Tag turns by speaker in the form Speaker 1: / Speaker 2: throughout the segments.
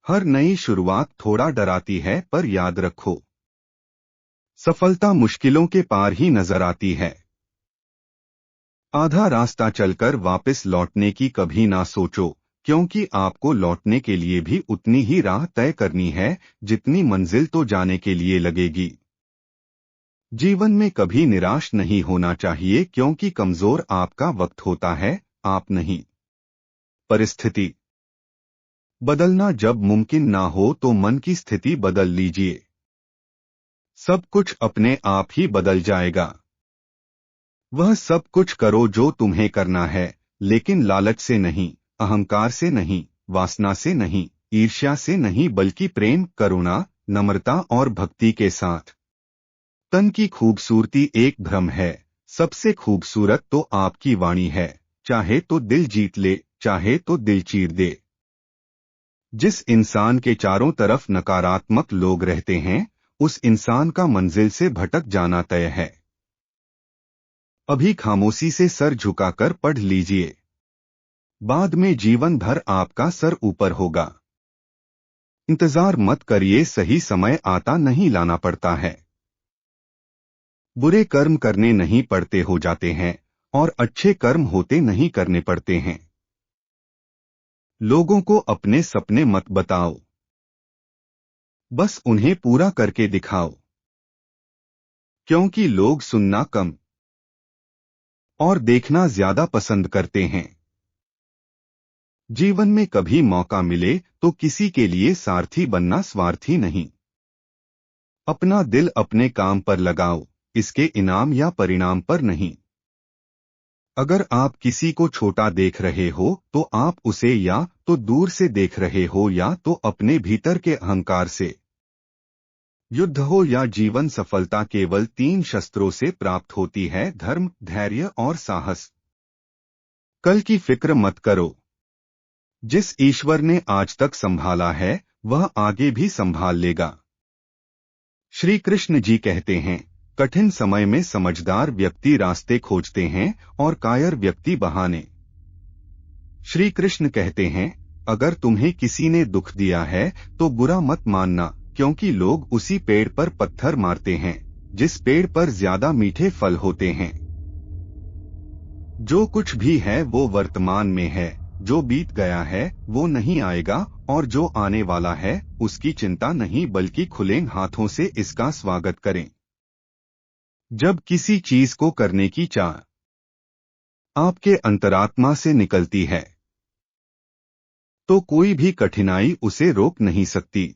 Speaker 1: हर नई शुरुआत थोड़ा डराती है, पर याद रखो, सफलता मुश्किलों के पार ही नजर आती है। आधा रास्ता चलकर वापस लौटने की कभी ना सोचो, क्योंकि आपको लौटने के लिए भी उतनी ही राह तय करनी है जितनी मंजिल तो जाने के लिए लगेगी। जीवन में कभी निराश नहीं होना चाहिए, क्योंकि कमजोर आपका वक्त होता है, आप नहीं। परिस्थिति बदलना जब मुमकिन ना हो तो मन की स्थिति बदल लीजिए। सब कुछ अपने आप ही बदल जाएगा। वह सब कुछ करो जो तुम्हें करना है, लेकिन लालच से नहीं, अहंकार से नहीं, वासना से नहीं, ईर्ष्या से नहीं, बल्कि प्रेम, करुणा, नम्रता और भक्ति के साथ। तन की खूबसूरती एक भ्रम है, सबसे खूबसूरत तो आपकी वाणी है। चाहे तो दिल जीत ले, चाहे तो दिल चीर दे। जिस इंसान के चारों तरफ नकारात्मक लोग रहते हैं, उस इंसान का मंजिल से भटक जाना तय है। अभी खामोशी से सर झुकाकर पढ़ लीजिए, बाद में जीवन भर आपका सर ऊपर होगा। इंतजार मत करिए, सही समय आता नहीं लाना पड़ता है। बुरे कर्म करने नहीं पड़ते, हो जाते हैं, और अच्छे कर्म होते नहीं करने पड़ते हैं। लोगों को अपने सपने मत बताओ, बस उन्हें पूरा करके दिखाओ, क्योंकि लोग सुनना कम और देखना ज्यादा पसंद करते हैं। जीवन में कभी मौका मिले तो किसी के लिए सारथी बनना, स्वार्थी नहीं। अपना दिल अपने काम पर लगाओ, इसके इनाम या परिणाम पर नहीं। अगर आप किसी को छोटा देख रहे हो तो आप उसे या तो दूर से देख रहे हो या तो अपने भीतर के अहंकार से। युद्ध हो या जीवन, सफलता केवल 3 शस्त्रों से प्राप्त होती है: धर्म, धैर्य और साहस। कल की फिक्र मत करो, जिस ईश्वर ने आज तक संभाला है वह आगे भी संभाल लेगा। श्री कृष्ण जी कहते हैं, कठिन समय में समझदार व्यक्ति रास्ते खोजते हैं और कायर व्यक्ति बहाने। श्री कृष्ण कहते हैं, अगर तुम्हें किसी ने दुख दिया है तो बुरा मत मानना, क्योंकि लोग उसी पेड़ पर पत्थर मारते हैं जिस पेड़ पर ज्यादा मीठे फल होते हैं। जो कुछ भी है वो वर्तमान में है, जो बीत गया है वो नहीं आएगा, और जो आने वाला है उसकी चिंता नहीं, बल्कि खुले हाथों से इसका स्वागत करें। जब किसी चीज को करने की चाह आपके अंतरात्मा से निकलती है तो कोई भी कठिनाई उसे रोक नहीं सकती।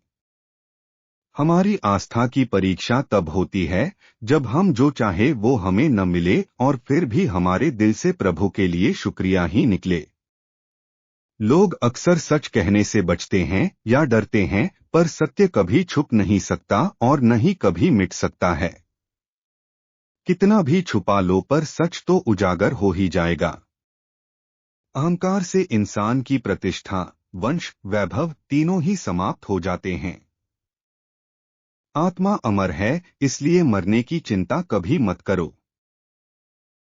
Speaker 1: हमारी आस्था की परीक्षा तब होती है जब हम जो चाहे वो हमें न मिले और फिर भी हमारे दिल से प्रभु के लिए शुक्रिया ही निकले। लोग अक्सर सच कहने से बचते हैं या डरते हैं, पर सत्य कभी छुप नहीं सकता और न ही कभी मिट सकता है। कितना भी छुपा लो, पर सच तो उजागर हो ही जाएगा। अहंकार से इंसान की प्रतिष्ठा, वंश, वैभव तीनों ही समाप्त हो जाते हैं। आत्मा अमर है, इसलिए मरने की चिंता कभी मत करो।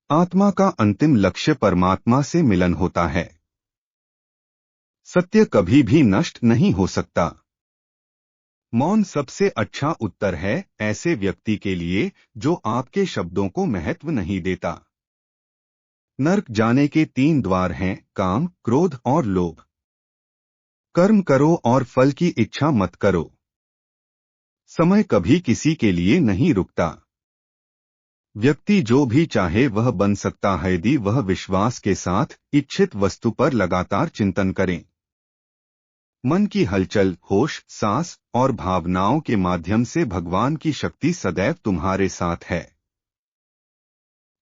Speaker 1: आत्मा का अंतिम लक्ष्य परमात्मा से मिलन होता है। सत्य कभी भी नष्ट नहीं हो सकता। मौन सबसे अच्छा उत्तर है ऐसे व्यक्ति के लिए जो आपके शब्दों को महत्व नहीं देता। नर्क जाने के 3 द्वार हैं: काम, क्रोध और लोभ। कर्म करो और फल की इच्छा मत करो। समय कभी किसी के लिए नहीं रुकता। व्यक्ति जो भी चाहे वह बन सकता है यदि वह विश्वास के साथ इच्छित वस्तु पर लगातार चिंतन करें। मन की हलचल, होश, सांस और भावनाओं के माध्यम से भगवान की शक्ति सदैव तुम्हारे साथ है।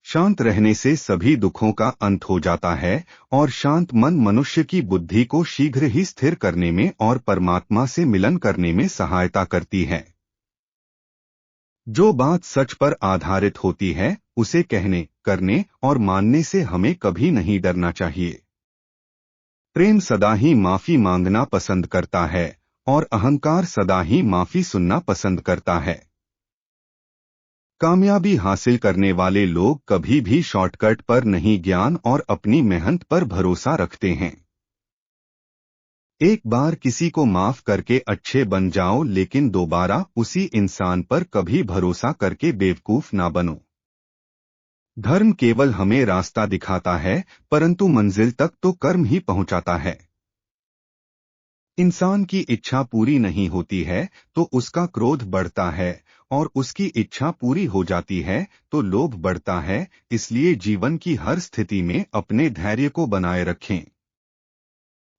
Speaker 1: शांत रहने से सभी दुखों का अंत हो जाता है और शांत मन मनुष्य की बुद्धि को शीघ्र ही स्थिर करने में और परमात्मा से मिलन करने में सहायता करती है। जो बात सच पर आधारित होती है उसे कहने, करने और मानने से हमें कभी नहीं डरना चाहिए। प्रेम सदा ही माफी मांगना पसंद करता है और अहंकार सदा ही माफी सुनना पसंद करता है। कामयाबी हासिल करने वाले लोग कभी भी शॉर्टकट पर नहीं, ज्ञान और अपनी मेहनत पर भरोसा रखते हैं। एक बार किसी को माफ करके अच्छे बन जाओ, लेकिन दोबारा उसी इंसान पर कभी भरोसा करके बेवकूफ ना बनो। धर्म केवल हमें रास्ता दिखाता है, परंतु मंजिल तक तो कर्म ही पहुंचाता है। इंसान की इच्छा पूरी नहीं होती है तो उसका क्रोध बढ़ता है, और उसकी इच्छा पूरी हो जाती है तो लोभ बढ़ता है। इसलिए जीवन की हर स्थिति में अपने धैर्य को बनाए रखें।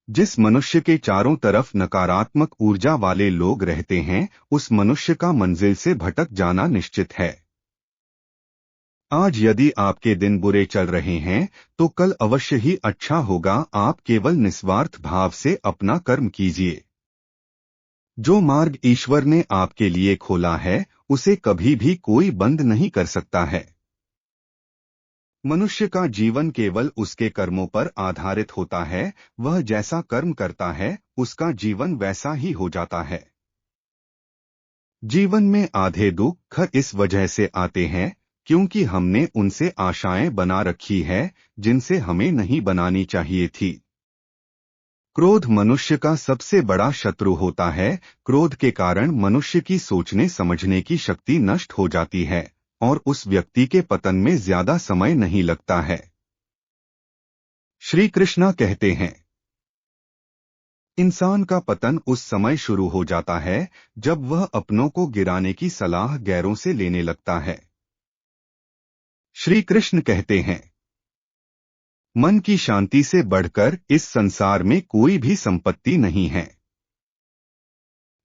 Speaker 1: जिस मनुष्य के चारों तरफ नकारात्मक ऊर्जा वाले लोग रहते हैं, उस मनुष्य का मंजिल से भटक जाना निश्चित है। आज यदि आपके दिन बुरे चल रहे हैं तो कल अवश्य ही अच्छा होगा। आप केवल निस्वार्थ भाव से अपना कर्म कीजिए। जो मार्ग ईश्वर ने आपके लिए खोला है उसे कभी भी कोई बंद नहीं कर सकता है। मनुष्य का जीवन केवल उसके कर्मों पर आधारित होता है। वह जैसा कर्म करता है उसका जीवन वैसा ही हो जाता है। जीवन में आधे दुख इस वजह से आते हैं क्योंकि हमने उनसे आशाएं बना रखी है जिनसे हमें नहीं बनानी चाहिए थी। क्रोध मनुष्य का सबसे बड़ा शत्रु होता है। क्रोध के कारण मनुष्य की सोचने समझने की शक्ति नष्ट हो जाती है और उस व्यक्ति के पतन में ज्यादा समय नहीं लगता है। श्री कृष्णा कहते हैं, इंसान का पतन उस समय शुरू हो जाता है जब वह अपनों को गिराने की सलाह गैरों से लेने लगता है। श्री कृष्ण कहते हैं, मन की शांति से बढ़कर इस संसार में कोई भी संपत्ति नहीं है।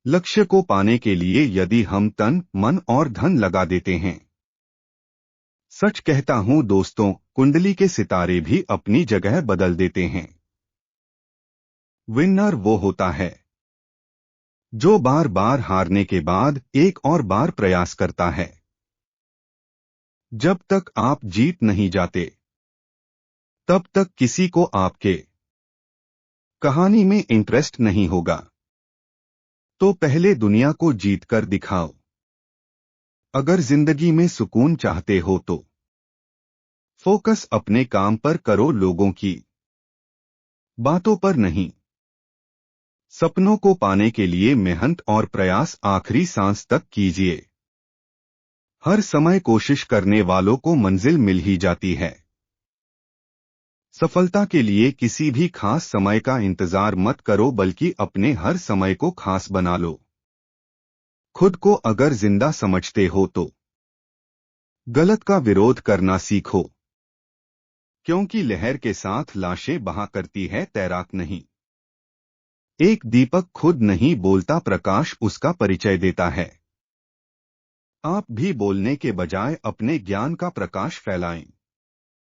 Speaker 1: लक्ष्य को पाने के लिए यदि हम तन, मन और धन लगा देते हैं। सच कहता हूं दोस्तों, कुंडली के सितारे भी अपनी जगह बदल देते हैं। विनर वो होता है जो बार बार हारने के बाद एक और बार प्रयास करता है। जब तक आप जीत नहीं जाते तब तक किसी को आपके कहानी में इंटरेस्ट नहीं होगा। तो पहले दुनिया को जीतकर दिखाओ। अगर जिंदगी में सुकून चाहते हो तो फोकस अपने काम पर करो, लोगों की बातों पर नहीं। सपनों को पाने के लिए मेहनत और प्रयास आखिरी सांस तक कीजिए। हर समय कोशिश करने वालों को मंजिल मिल ही जाती है। सफलता के लिए किसी भी खास समय का इंतजार मत करो, बल्कि अपने हर समय को खास बना लो। खुद को अगर जिंदा समझते हो तो गलत का विरोध करना सीखो, क्योंकि लहर के साथ लाशें बहा करती है, तैराक नहीं। एक दीपक खुद नहीं बोलता, प्रकाश उसका परिचय देता है। आप भी बोलने के बजाय अपने ज्ञान का प्रकाश फैलाएं।